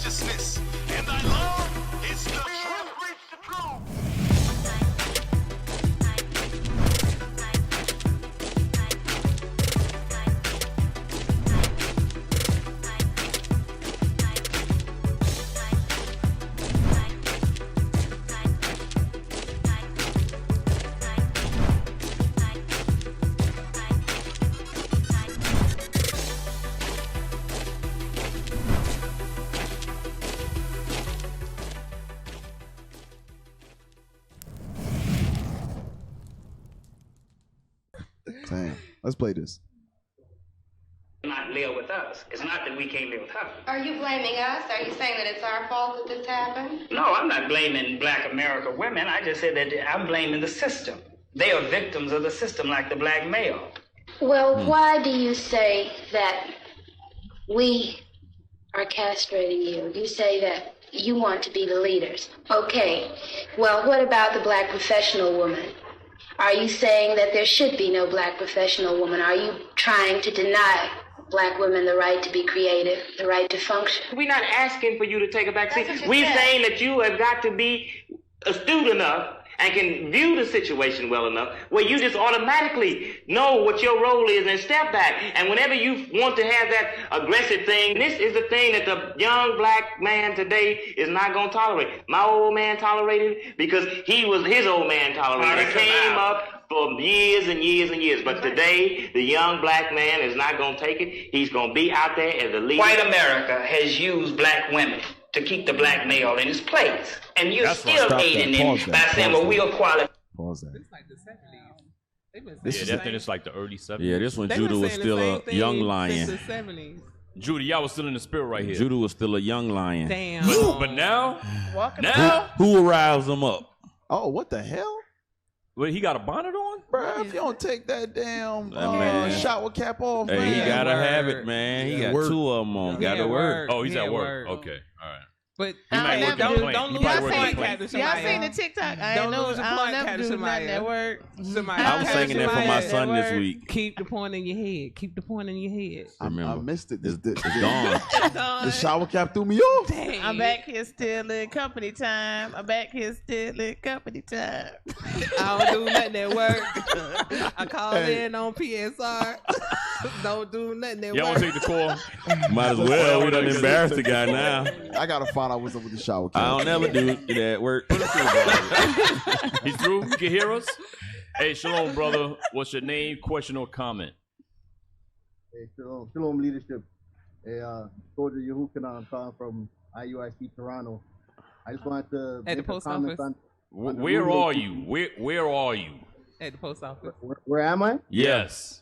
righteousness, and thy law is the truth. Preach the truth. Damn. Let's play this. Not live with us. It's not that we can't live with her. Are you blaming us? Are you saying that it's our fault that this happened? No, I'm not blaming Black America women. I just said that I'm blaming the system. They are victims of the system like the black male. Well, why do you say that we are castrating you? You say that you want to be the leaders. Okay. Well, what about the Black professional woman? Are you saying that there should be no Black professional woman? Are you trying to deny Black women the right to be creative, the right to function? We're not asking for you to take a back seat. That's what you We're said. saying that you have got to be astute enough and can view the situation well enough where you just automatically know what your role is and step back. And whenever you want to have that aggressive thing, this is the thing that the young Black man today is not going to tolerate. My old man tolerated it because his old man tolerated it. It came up for years and years and years. But today, the young Black man is not going to take it. He's going to be out there as a leader. White America has used Black women to keep the black male in his place. And you're still aiding him by saying, well, we'll qualify. Pause that. It's like the 70s. Yeah, I think it's like the early 70s. Yeah, this one Judah was still a young lion. Since the 70s. Judah, y'all was still in the spirit right here. Judah was still a young lion. Damn. But now, Who riles him up? Oh, what the hell? wait, he got a bonnet on? Bruh, if you don't take that damn man. shower cap off, Hey, man. he gotta Word. have it, man. He got Work. two of them on. Yeah, Gotta work. Oh, he's Yeah, at work. word. Okay, all right. But He might work at the plant. don't He lose probably your work at point the plant. cap to Y'all somebody seen the else. TikTok? I Don't ain't know. lose your I point don't cap never to do somebody nothing at else. work. Somebody I was else. singing that for my Somebody son this Word. week. Keep the point in your head. Keep the point in your head. I Remember. missed it. It's gone. The shower cap threw me off. Dang. I'm back here still in company time. I'm back here still in company time. I don't do nothing at work. I call in on PSR. Don't do nothing at Y'all work. want to take the call? Might as well. We done embarrassed the guy now. I gotta find out what's up with the shower cap. I don't never do that at work. He's through? You can hear us? Hey, shalom, brother. What's your name, question, or comment? Hey, shalom leadership. Hey, Soldier Yahukan, I'm calling from IUIC Toronto. I just wanted to At make the a post comment office? on the Where rule are making. you? Where are you? At the post office. Where am I? Yes.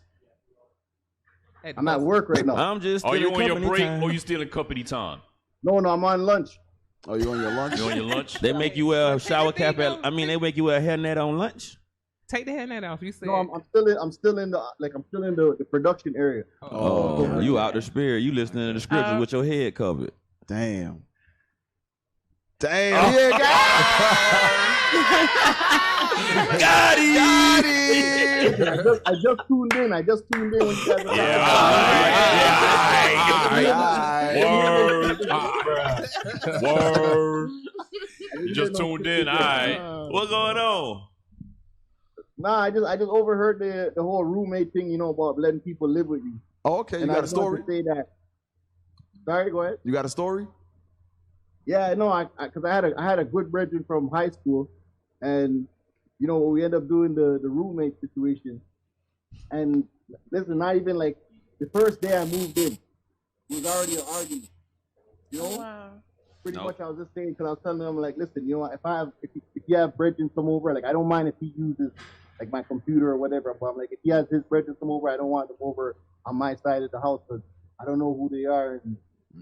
At the I'm at post- work right now. I'm just. Are you still on in your company break time. or you still in company time? No, I'm on lunch. Oh, you on your lunch? You on your lunch? They make you wear a shower cap. They make you wear a hairnet on lunch. Take the hairnet off. You said. No, I'm still in the production area. Oh, you out the spirit. You listening to the scriptures with your head covered. Damn. Oh. Yeah, Got it. I just tuned in. When you guys were talking. Word. You just tuned in. All right. What's going on? Nah, I just overheard the whole roommate thing, about letting people live with you. Oh, okay. You And I got a just wanted story? to say that. Sorry, go ahead. You got a story? Yeah, no, because I had a good brethren from high school, and we ended up doing the roommate situation. And listen, not even like the first day I moved in, it was already an argument. Wow. Pretty much, I was just saying, because I was telling them, like, listen, if you have brethren come over, like, I don't mind if he uses like my computer or whatever, but I'm like, if he has his brethren come over, I don't want them over on my side of the house because I don't know who they are, and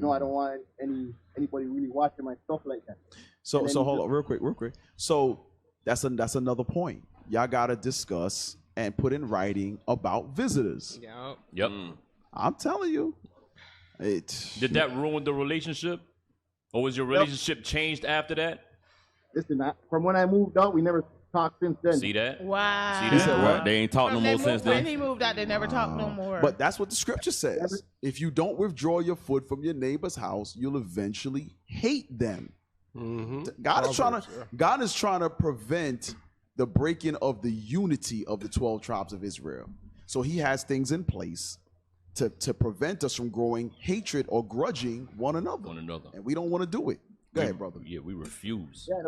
I don't want anybody really watching my stuff like that. So And then hold on, real quick. So that's another point. Y'all gotta discuss and put in writing about visitors. Yep. I'm telling you, Did that ruin the relationship? Or was your relationship changed after that? Listen, from when I moved out, we never talked since then. See that? Wow. See that? Right. They ain't talked no more since When then. he moved out, they never talked no more. But that's what the scripture says. If you don't withdraw your foot from your neighbor's house, you'll eventually hate them. God is trying to prevent the breaking of the unity of the 12 tribes of Israel. So he has things in place to prevent us from growing hatred or grudging one another. And we don't want to do it. Go ahead, brother. Yeah, we refuse. Yeah,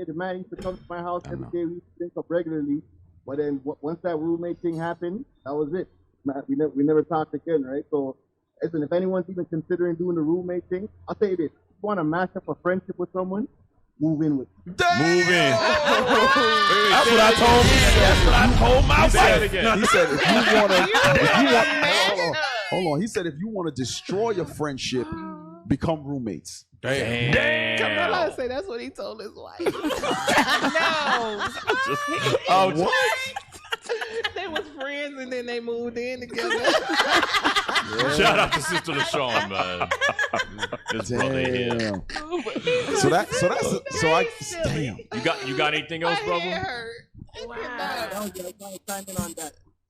the man used to come to my house every day. We used to drink up regularly. But then once that roommate thing happened, that was it. We never talked again, right? So, listen, if anyone's even considering doing the roommate thing, I'll tell you this. If you want to match up a friendship with someone, move in with them. Move in. That's what I told me. That's what I told my wife. He said if you want hold on. He said if you want to destroy your friendship, become roommates. Damn. Camilla say that's what he told his wife. No. What? They was friends and then they moved in together. Shout out to Sister LaShawn, man. This brother here. Damn. You got anything else, brother?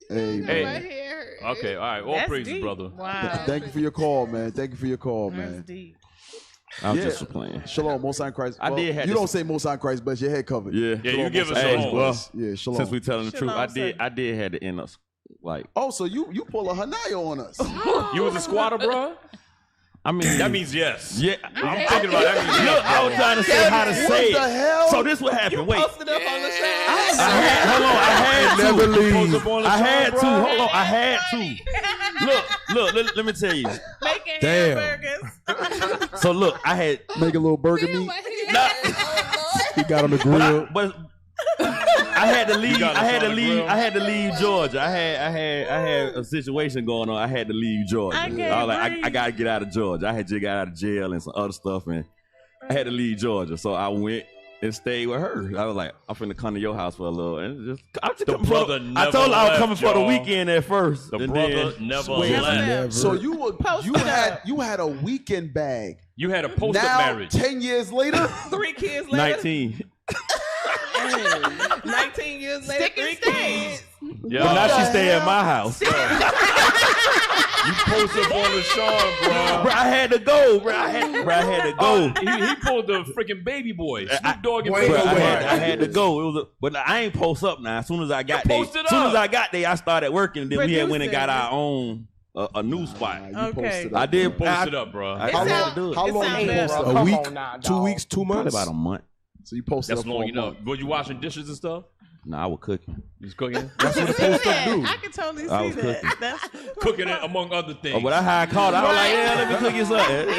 Hey. Okay, all right. All That's praises, deep. brother. Wow. Thank you for your call, man. Thank you for your call, That's man. deep. I was just playing. Shalom, Most High in Christ. I did have you this- don't say Most High in Christ, but your head covered. Yeah. Yeah, Shalom, you give Most us High in a Christ, well, brothers. Yeah, shalom. Since we telling the truth, Shalom, I did have to end us like. Oh, so you pull a Hanaya on us. You was a squatter, bro? I mean, That means yes. yeah. I'm thinking about that. Means Look, yes, I was trying to say how to say What the it. hell? So this what happened. Wait. Posted up on the side. Hold on, I had to. Never leave. I had to. Hold on, I had to. Look, let me tell you. Making Damn. hamburgers. So look, I had Make a little burger meat. Nah, He got on the grill. but I had to leave. got I had us to on the leave. grill. I had to leave Georgia. I had a situation going on. I had to leave Georgia. I I can't was like, breathe. I gotta get out of Georgia. I had just got out of jail and some other stuff, and I had to leave Georgia. So I went and stayed with her. I was like, I'm finna come to your house for a little, and I'm just The coming brother I never told her I was left, coming for the y'all. weekend at first. The and brother then never switched. left. So you Posted had a weekend bag. You had a post-up Now, marriage. 10 years later, 3 kids later. 19. 19 years later, Stick and 3 stay. kids. Yeah. But now she stay at my house. You post up on LaShawn, bro. Bro, I had to go, bro. I had to go. He pulled the freaking baby boy. Snoop Dogg and Bro, baby I boy. had to go. It was but I ain't post up now. As soon as I got there, posted up. I started working. Then we had went and got Producing. our own a new spot. you Okay. posted I up. did Post it up, bro. I How had long? to do it. How long sound you better. posted? Come A week, on now, 2 dog. weeks, 2 Probably months. about a month. So you posted That's up long for a enough. month. Were you washing dishes and stuff? Nah, I was cooking. You was cooking? That's what the post up do. I can totally I see was that. cooking. That's Cooking it among other things. Oh, but I had called. I was like, yeah, let me cook you something.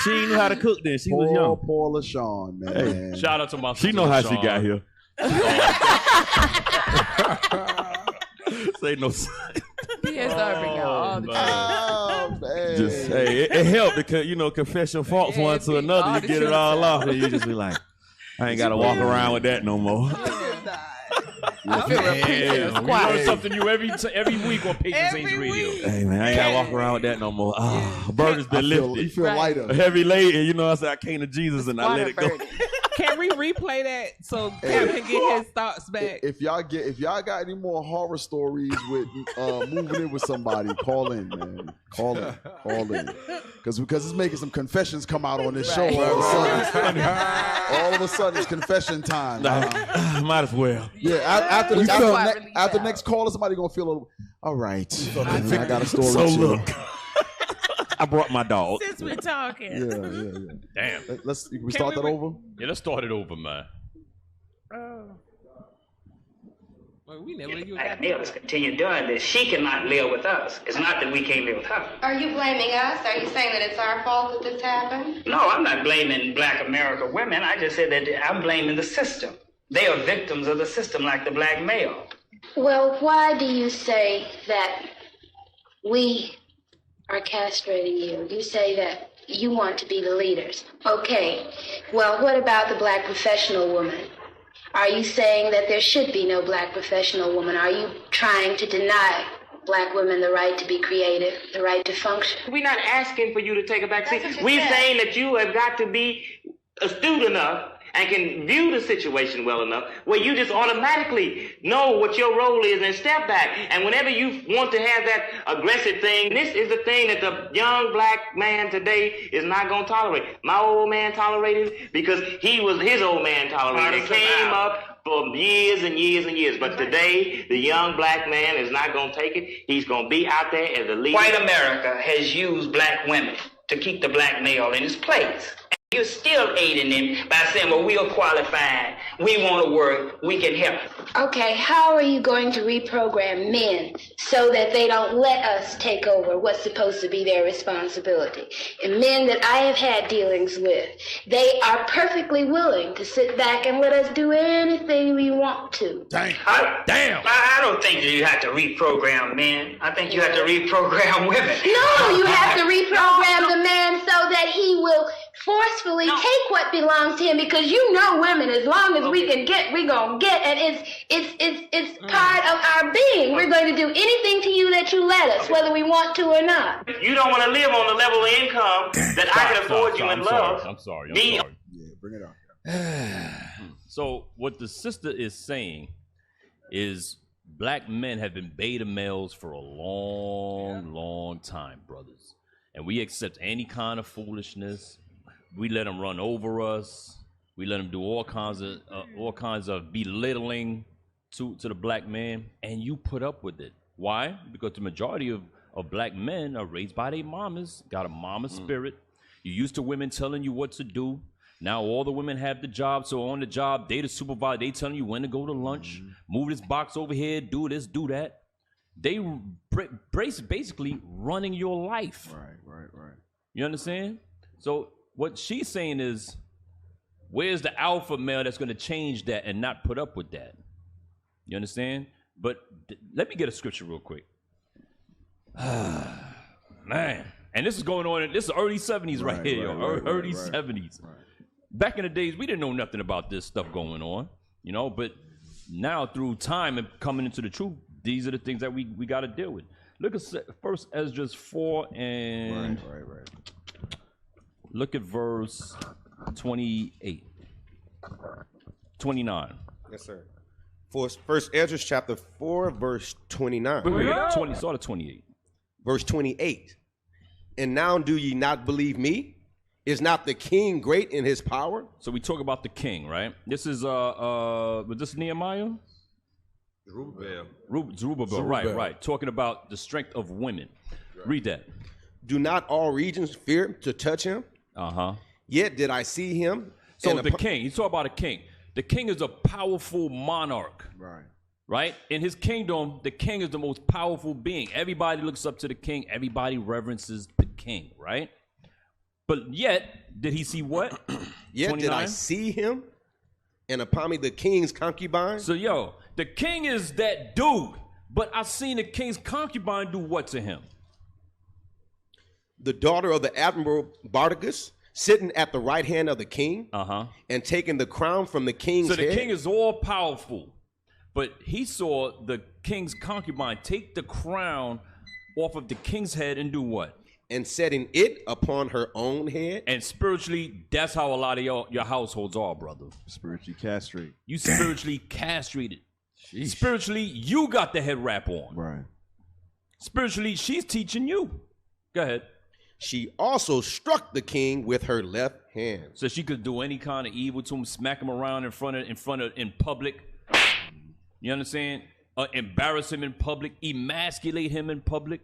She didn't know how to cook then. She was young. Poor LaShawn, man. Shout out to my She sister know how she LaShawn. got here. Say no. PSR bring out all the man. Oh, man. Just hey, it helped because confess your faults Yeah, one to all another. the You get it truth all out. off, and you just be like, I ain't gotta walk around with that no more. I feel repeated Damn, we squat. learn something new every week on Patience Ain't Every Radio. week. Hey man, I ain't gotta walk around with that no more. Burden's been You lifted. feel Right. lighter. Heavy laden, I said I came to Jesus and I let it go. Can we replay that so Cap can get his thoughts back? If y'all got any more horror stories with moving in with somebody, call in, man. Call in. Because it's making some confessions come out on this show. All of a sudden, it's confession time. Might as well. Yeah, after the next caller, somebody gonna feel a little. All right, I got a story. So too. look, I brought my dog. since we're talking. Yeah. Damn. We start that over. Yeah, let's start it over, man. Well, we never you Black males continue doing this. She cannot live with us. It's not that we can't live with her. Are you blaming us? Are you saying that it's our fault that this happened? No, I'm not blaming black America women. I just said that I'm blaming the system. They are victims of the system like the black male. Well, why do you say that we are castrating you? You say that you want to be the leaders. Okay. Well, what about the black professional woman? Are you saying that there should be no black professional woman? Are you trying to deny black women the right to be creative, the right to function? We're not asking for you to take a back seat. That's what you We're said. saying that you have got to be astute enough and can view the situation well enough where you just automatically know what your role is and step back. And whenever you want to have that aggressive thing, this is the thing that the young black man today is not going to tolerate. My old man tolerated it because his old man tolerated it. It came up for years and years and years. But today, the young black man is not going to take it. He's going to be out there as a leader. White America has used black women to keep the black male in his place. You're still aiding them by saying, well, we are qualified, we want to work, we can help. Okay, how are you going to reprogram men so that they don't let us take over what's supposed to be their responsibility? And men that I have had dealings with, they are perfectly willing to sit back and let us do anything we want to. Damn. I don't think that you have to reprogram men. I think you have to reprogram women. No, you have to reprogram the man so that he will forcefully take what belongs to him, because you know women, as long as we can get, we're gonna get, and it's part of our being. We're going to do anything to you that you let us, whether we want to or not. You don't want to live on the level of income that I can afford you and love. I'm sorry. Yeah, bring it up. So what the sister is saying is black men have been beta males for a long time, brothers. And we accept any kind of foolishness. We let them run over us. We let them do all kinds of belittling to the black man, and you put up with it. Why? Because the majority of black men are raised by their mamas, got a mama spirit. You're used to women telling you what to do. Now all the women have the job, so on the job, they the supervisor, they telling you when to go to lunch, move this box over here, do this, do that. They basically running your life. Right. You understand? So what she's saying is, where's the alpha male that's going to change that and not put up with that? You understand? But let me get a scripture real quick. Man. And this is going on, this is early 70s right here, early 70s. Right. Back in the days, we didn't know nothing about this stuff going on, you know, but now through time and coming into the truth, these are the things that we got to deal with. Look at First Ezra 4 and Right. look at verse 28, 29. Yes, sir. First Ezra chapter 4, verse 29. Start at 28. Verse 28. And now do ye not believe me? Is not the king great in his power? So we talk about the king, right? This is was this Nehemiah? Zerubbabel. Right. Talking about the strength of women. Right. Read that. Do not all regions fear to touch him? Yet did I see him. So the king, you talk about a king. The king is a powerful monarch. Right? In his kingdom, the king is the most powerful being. Everybody looks up to the king. Everybody reverences the king, right? But yet, did he see what? Yet 29? Did I see him, and upon me the king's concubine? So, the king is that dude, but I seen the king's concubine do what to him? The daughter of the admiral Bardicus, sitting at the right hand of the king, and taking the crown from the king's head. So the king is all powerful, but he saw the king's concubine take the crown off of the king's head and do what? And setting it upon her own head. And spiritually, that's how a lot of your households are, brother. Spiritually castrated. You spiritually castrated. Sheesh. Spiritually, you got the head wrap on. Right. Spiritually, she's teaching you. Go ahead. She also struck the king with her left hand. So she could do any kind of evil to him, smack him around in public. You understand? Embarrass him in public, emasculate him in public.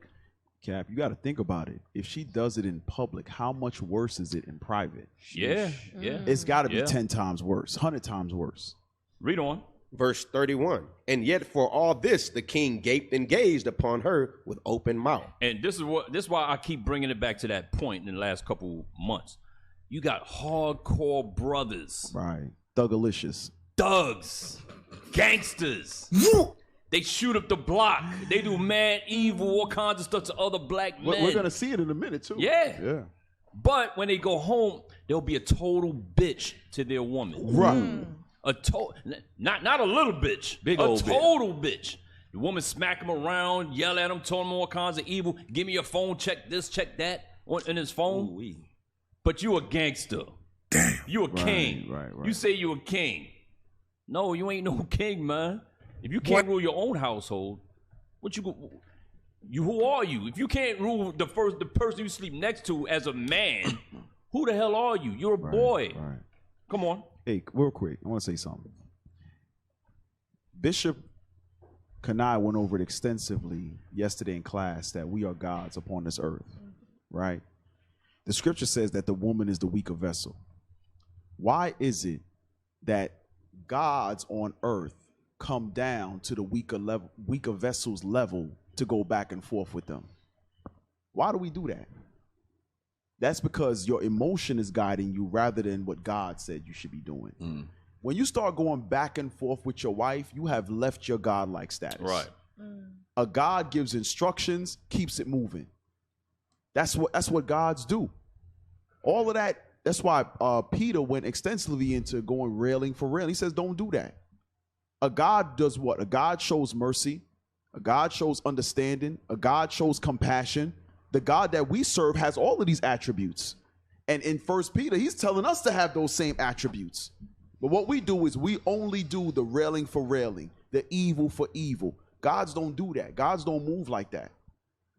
Cap, you got to think about it. If she does it in public, how much worse is it in private? Yeah. It's got to be 10 times worse, 100 times worse. Read on. Verse 31. And yet for all this, the king gaped and gazed upon her with open mouth. And this is why I keep bringing it back to that point in the last couple months. You got hardcore brothers. Right. Thugalicious. Thugs. Gangsters. They shoot up the block. They do mad evil, all kinds of stuff to other black men. We're going to see it in a minute, too. Yeah. But when they go home, they'll be a total bitch to their woman. Right. Not a little bitch. Big a old total bitch. The woman smack him around, yell at him, tell him all kinds of evil. Give me your phone, check this, check that in his phone. Ooh-wee. But you a gangster. Damn. You a king. Right. You say you a king. No, you ain't no king, man. If you can't rule your own household, who are you? If you can't rule the person you sleep next to as a man, who the hell are you? You're a boy. Right. Come on. Hey, real quick, I want to say something. Bishop Kanai went over it extensively yesterday in class that we are gods upon this earth, right? The scripture says that the woman is the weaker vessel. Why is it that gods on earth come down to the weaker vessel's level to go back and forth with them? Why do we do that? That's because your emotion is guiding you rather than what God said you should be doing. When you start going back and forth with your wife, you have left your godlike status. Right. A God gives instructions, keeps it moving. That's what gods do. All of that. That's why Peter went extensively into going railing for railing. He says, don't do that. A God does what? A God shows mercy. A God shows understanding. A God shows compassion. The God that we serve has all of these attributes. And in 1 Peter, he's telling us to have those same attributes. But what we do is we only do the railing for railing, the evil for evil. Gods don't do that. Gods don't move like that.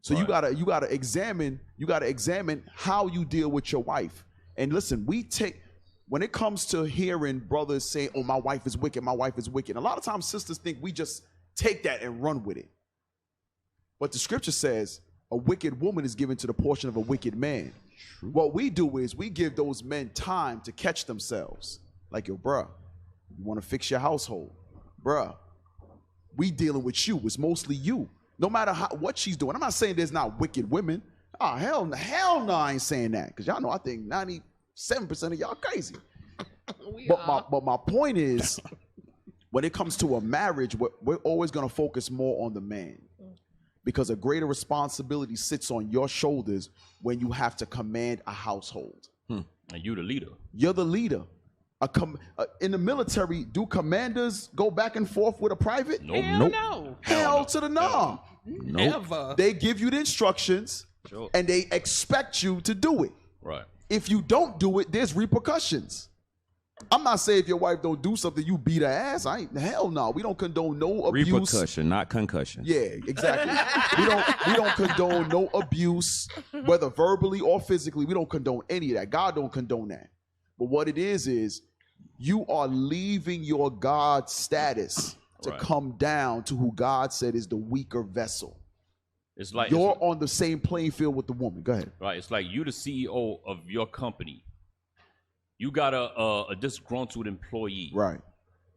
So you gotta examine how you deal with your wife. And listen, when it comes to hearing brothers say, oh, my wife is wicked, my wife is wicked, a lot of times sisters think we just take that and run with it. But the scripture says a wicked woman is given to the portion of a wicked man. True. What we do is we give those men time to catch themselves. Like, yo, bruh, you want to fix your household? Bruh, we dealing with you. It's mostly you. No matter what she's doing. I'm not saying there's not wicked women. Oh, hell no, I ain't saying that. Because y'all know I think 97% of y'all crazy. But my point is, when it comes to a marriage, we're always going to focus more on the man. Because a greater responsibility sits on your shoulders when you have to command a household. And you the leader. You're the leader. In the military, do commanders go back and forth with a private? Nope. No. Hell to the no. Never. They give you the instructions, and they expect you to do it. Right. If you don't do it, there's repercussions. I'm not saying if your wife don't do something, you beat her ass. Hell no. We don't condone no abuse. Repercussion, not concussion. Yeah, exactly. we don't condone no abuse, whether verbally or physically. We don't condone any of that. God don't condone that. But what it is you are leaving your God status to come down to who God said is the weaker vessel. It's like you're on the same playing field with the woman. Go ahead. Right. It's like you the CEO of your company. You got a disgruntled employee. Right.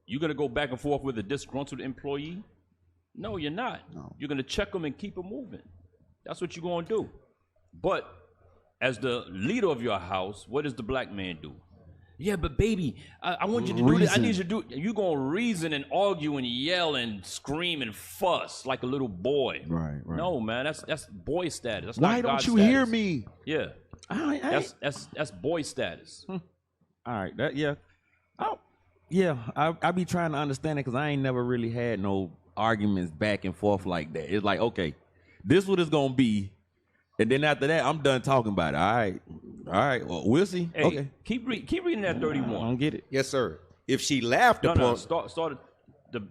You gonna go back and forth with a disgruntled employee? No, you're not. No. You're gonna check them and keep them moving. That's what you're gonna do. But as the leader of your house, what does the black man do? Yeah, but baby, I want you to do this. I need you to do it. You're going to reason and argue and yell and scream and fuss like a little boy. Right. No, man, that's boy status. That's Why not don't God you status. hear me? Yeah. That's boy status. All right. I be trying to understand it because I ain't never really had no arguments back and forth like that. It's like, okay, this what it's going to be. And then after that, I'm done talking about it. All right. Well, we'll see. Hey, okay. Keep reading that 31. I don't get it. Yes, sir. If she laughed No, upon... start at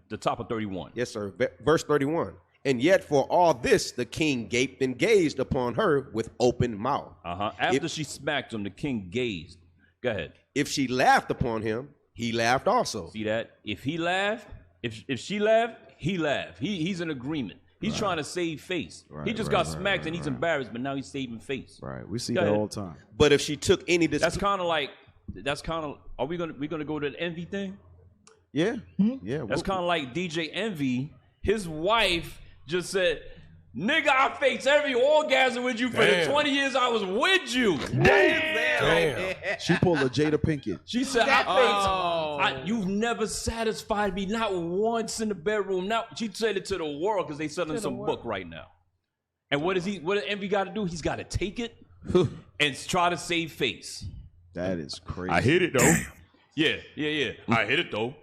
the top of 31. Yes, sir. Verse 31. And yet for all this, the king gaped and gazed upon her with open mouth. After she smacked him, the king gazed. Go ahead. If she laughed upon him, he laughed also. See that? If he laughed, if she laughed, he laughed. He's in agreement. He's trying to save face. He just got smacked and he's embarrassed, but now he's saving face. Right. We see that all the time. But if she took any... That's kind of like... Are we gonna go to the envy thing? Yeah. Yeah. That's kind of like DJ Envy. His wife just said, "Nigga, I faked every orgasm with you for the 20 years I was with you." Damn. She pulled a Jada Pinkett. She said, "You've never satisfied me, not once in the bedroom." Now she said it to the world because they selling some book right now. And what does Envy got to do? He's got to take it and try to save face. That is crazy. I hit it though. Yeah. I hit it though.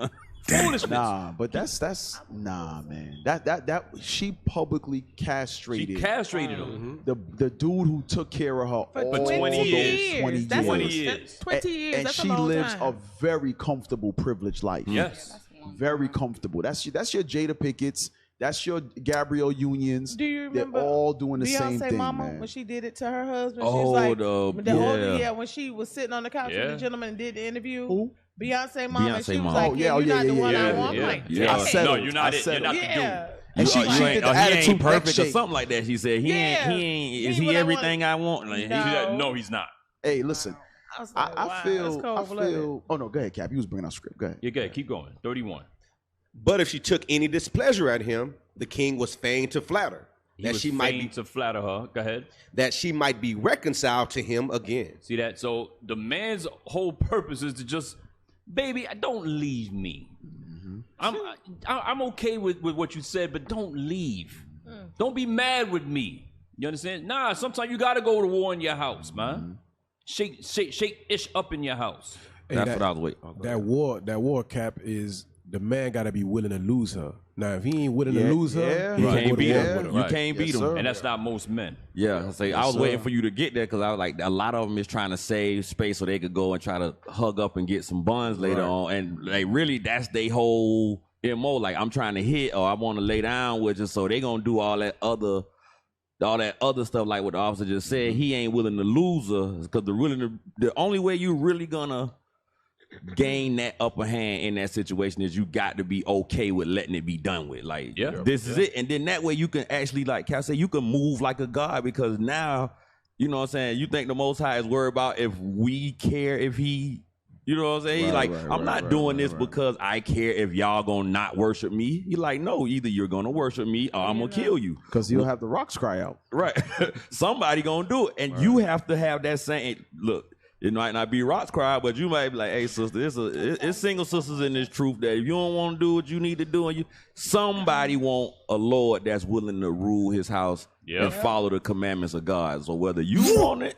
Foolishness. Nah, but that's nah, man. That she publicly castrated. She castrated him. The dude who took care of her For all 20 those years. 20 That's years. 20 years. 20 years. And That's she a long lives time. a very comfortable, privileged life. Yes. Very comfortable. That's your Jada Pickett's. That's your Gabrielle Unions. Do you remember They're all doing the same Beyonce thing, mama man. when she did it to her husband? Oh, she was like, yeah. when she was sitting on the couch with Yeah. the gentleman and did the interview. Who? Beyonce mama. Beyonce she was mama. like, Oh, yeah, yeah, you're not the one I yeah, want. yeah. Like, Yeah. I said No, it. you're not I it. said You're not it. the yeah. dude. And she you did ain't, the he attitude ain't perfect or shake. something like that. She said he Yeah. ain't. Is He he what I everything I want? Like, No. No, he's not. Hey, listen. I was like, wow, I feel. cold-blooded. Oh no, go ahead, Cap. You was bringing out script. Go ahead. Yeah, good. Keep going. 31. But if she took any displeasure at him, the king was fain to flatter He that was she might fain be to flatter her. Go ahead. that she might be reconciled to him again. See that? So the man's whole purpose is to just, baby, don't leave me. I'm okay with what you said, but don't leave. Don't be mad with me. You understand? Nah, sometimes you gotta go to war in your house, man. Shake ish up in your house. Hey, That's what I was waiting. That war, Cap, is the man got to be willing to lose her. Now, if he ain't willing to lose her, yeah. he You can't can't go to beat war him. with her. You Right. can't beat Yes, him. sir. And that's not most men. Yeah, I was sir. waiting for you to get there because I was like, a lot of them is trying to save space so they could go and try to hug up and get some buns later on, and like really, that's their whole MO. Like, I'm trying to hit or I want to lay down with you, so they gonna do all that other stuff. Like what the officer just said, he ain't willing to lose her because the only way you really gonna gain that upper hand in that situation is you got to be okay with letting it be done with. Like, this is it. And then that way you can actually, like Cal said, you can move like a god because now, you know what I'm saying, you think the Most High is worried about if we care if he, you know what I'm saying? I'm not doing this because I care if y'all gonna not worship me. You're like, no, either you're gonna worship me or I'm gonna kill you. Because you'll have the rocks cry out. Right. Somebody gonna do it. And you have to have that same look. It might not be rocks cry, but you might be like, hey, sister, it's single sisters in this truth that if you don't want to do what you need to do, and somebody want a Lord that's willing to rule his house and follow the commandments of God. So whether you want it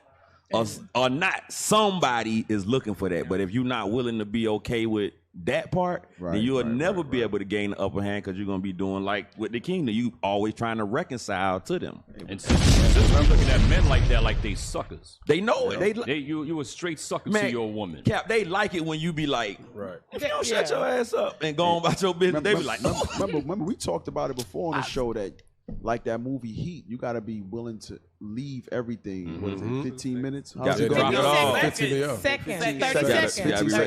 or not, somebody is looking for that. But if you're not willing to be okay with that part, then you'll never be able to gain the upper hand because you're going to be doing like with the kingdom. You always trying to reconcile to them. And since I'm looking at men like that, like they suckers. They know it. You a straight sucker Man, to your woman. Cap, they like it when you be like, if you don't shut your ass up and go on about your business, they be like, no. Remember, we talked about it before on the show that, like that movie Heat, you got to be willing to leave everything. What is it, 15 minutes? Got to drop it off. 30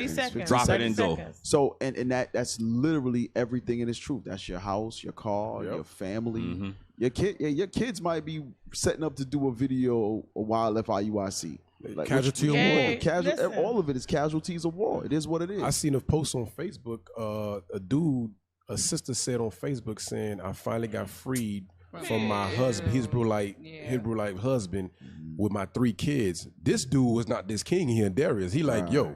seconds. Drop it and go. So, and that's literally everything in its truth. That's your house, your car, your family. Your kids might be setting up to do a video a while left IUIC. Like, Casualty of war. All of it is casualties of war. It is what it is. I seen a post on Facebook. A sister said on Facebook saying, I finally got freed from my husband, Hebrew-like husband with my 3 kids. This dude was not this king here in Darius. He like, you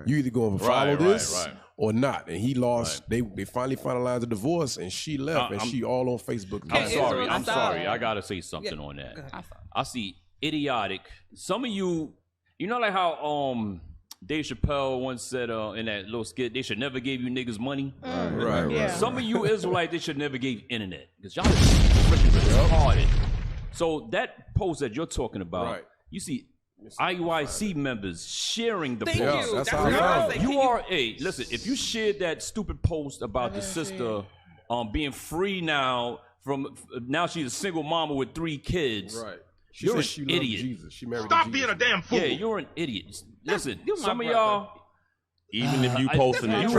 either going to follow this or not. And he lost. They finally finalized the divorce and she left and she all on Facebook. I'm sorry. I got to say something on that. I see idiotic. Some of you know like how Dave Chappelle once said in that little skit, they should never give you niggas money. Right. Some of you Israelites, they should never give internet because y'all are freaking retarded. So that post that you're talking about, you see IUIC members sharing the post. That's how I found it. You are listen. If you shared that stupid post about the sister being free now now she's a single mama with 3 kids. Right. You're an she idiot. Jesus. She married Stop Jesus. being a damn fool. Yeah, you're an idiot. Listen, some of y'all, even if you posting it, you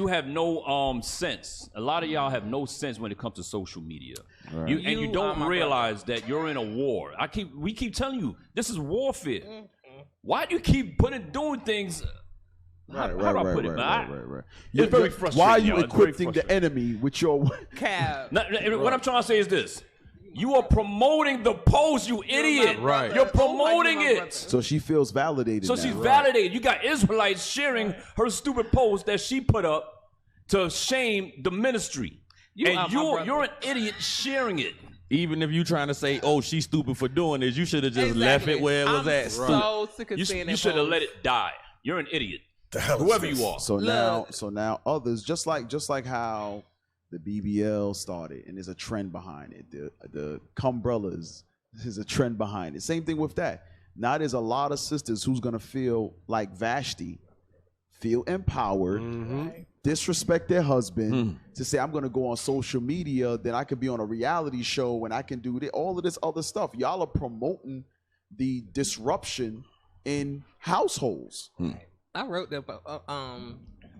have no sense. A lot of y'all have no sense when it comes to social media. Right. You don't realize that you're in a war. We keep telling you this is warfare. Why do you keep doing things? How do I put it, man? It's very frustrating. Why are you y'all. It's equipping very the enemy with your Cab. What I'm trying to say is this. You are promoting the post, you idiot. Right. You're promoting it. So she feels validated. So now. she's validated. You got Israelites sharing her stupid post that she put up to shame the ministry. And you're an idiot sharing it. Even if you trying to say, oh, she's stupid for doing this, you should have just left it where it was at. So sick of seeing You should have let it die. You're an idiot. Whoever you are. So now others, just like how the BBL started, and there's a trend behind it. The Cumbrellas, there's a trend behind it. Same thing with that. Now there's a lot of sisters who's gonna feel like Vashti, feel empowered, disrespect their husband to say, I'm gonna go on social media, then I could be on a reality show and I can do all of this other stuff. Y'all are promoting the disruption in households. I wrote that,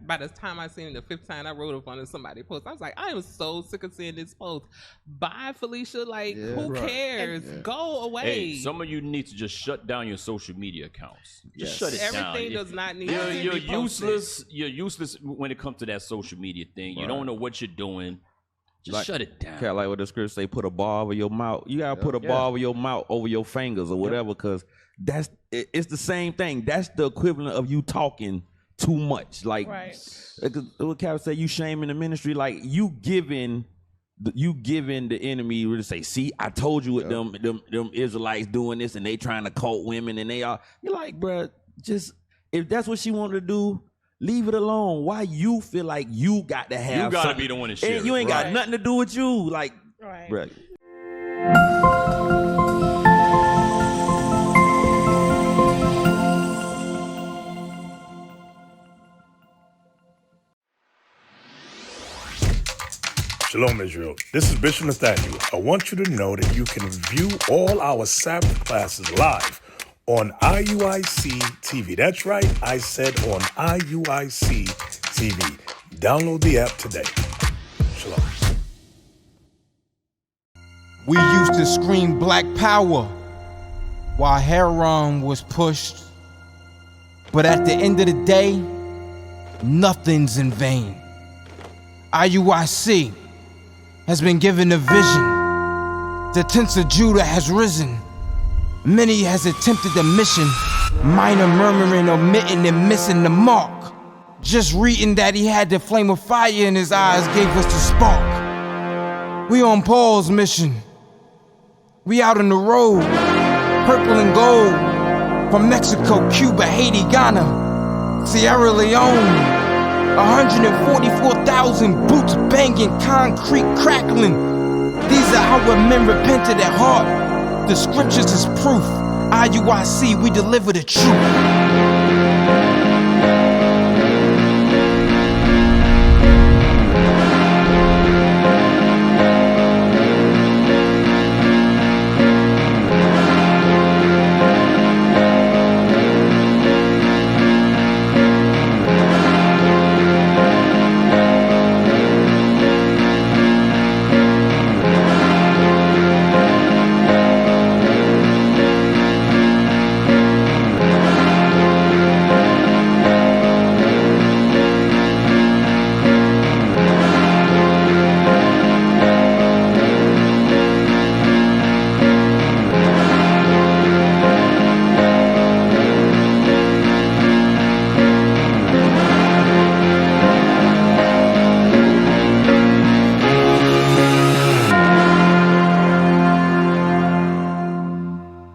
by the time I seen it the fifth time, I wrote up on somebody's post. I was like, I am so sick of seeing this post. Bye, Felicia. Like, who cares? Go away. Hey, some of you need to just shut down your social media accounts. Just shut it down. Everything does not need You're useless. You're useless when it comes to that social media thing. You don't know what you're doing. Just shut it down. Kind of like what the scripture say, put a bar over your mouth. You gotta put a bar over your mouth, over your fingers or whatever, because it's the same thing. That's the equivalent of you talking too much. Like what Calvin said, you shaming the ministry. Like you giving the enemy to say, see, I told you with them Israelites doing this and they trying to cult women and you're like, bruh, just if that's what she wanted to do, leave it alone. Why you feel like you got to have? You gotta be the one to share. You ain't got nothing to do with you. Like, bruh. Shalom, Israel. This is Bishop Nathaniel. I want you to know that you can view all our Sabbath classes live on IUIC TV. That's right, I said on IUIC TV. Download the app today. Shalom. We used to scream Black Power while Heron was pushed. But at the end of the day, nothing's in vain. IUIC has been given a vision. The tents of Judah has risen. Many has attempted the mission. Minor murmuring, omitting, and missing the mark. Just reading that he had the flame of fire in his eyes gave us the spark. We on Paul's mission. We out on the road, purple and gold. From Mexico, Cuba, Haiti, Ghana, Sierra Leone. 144,000 boots banging, concrete crackling. These are our men repented at heart. The scriptures is proof. IUIC, we deliver the truth.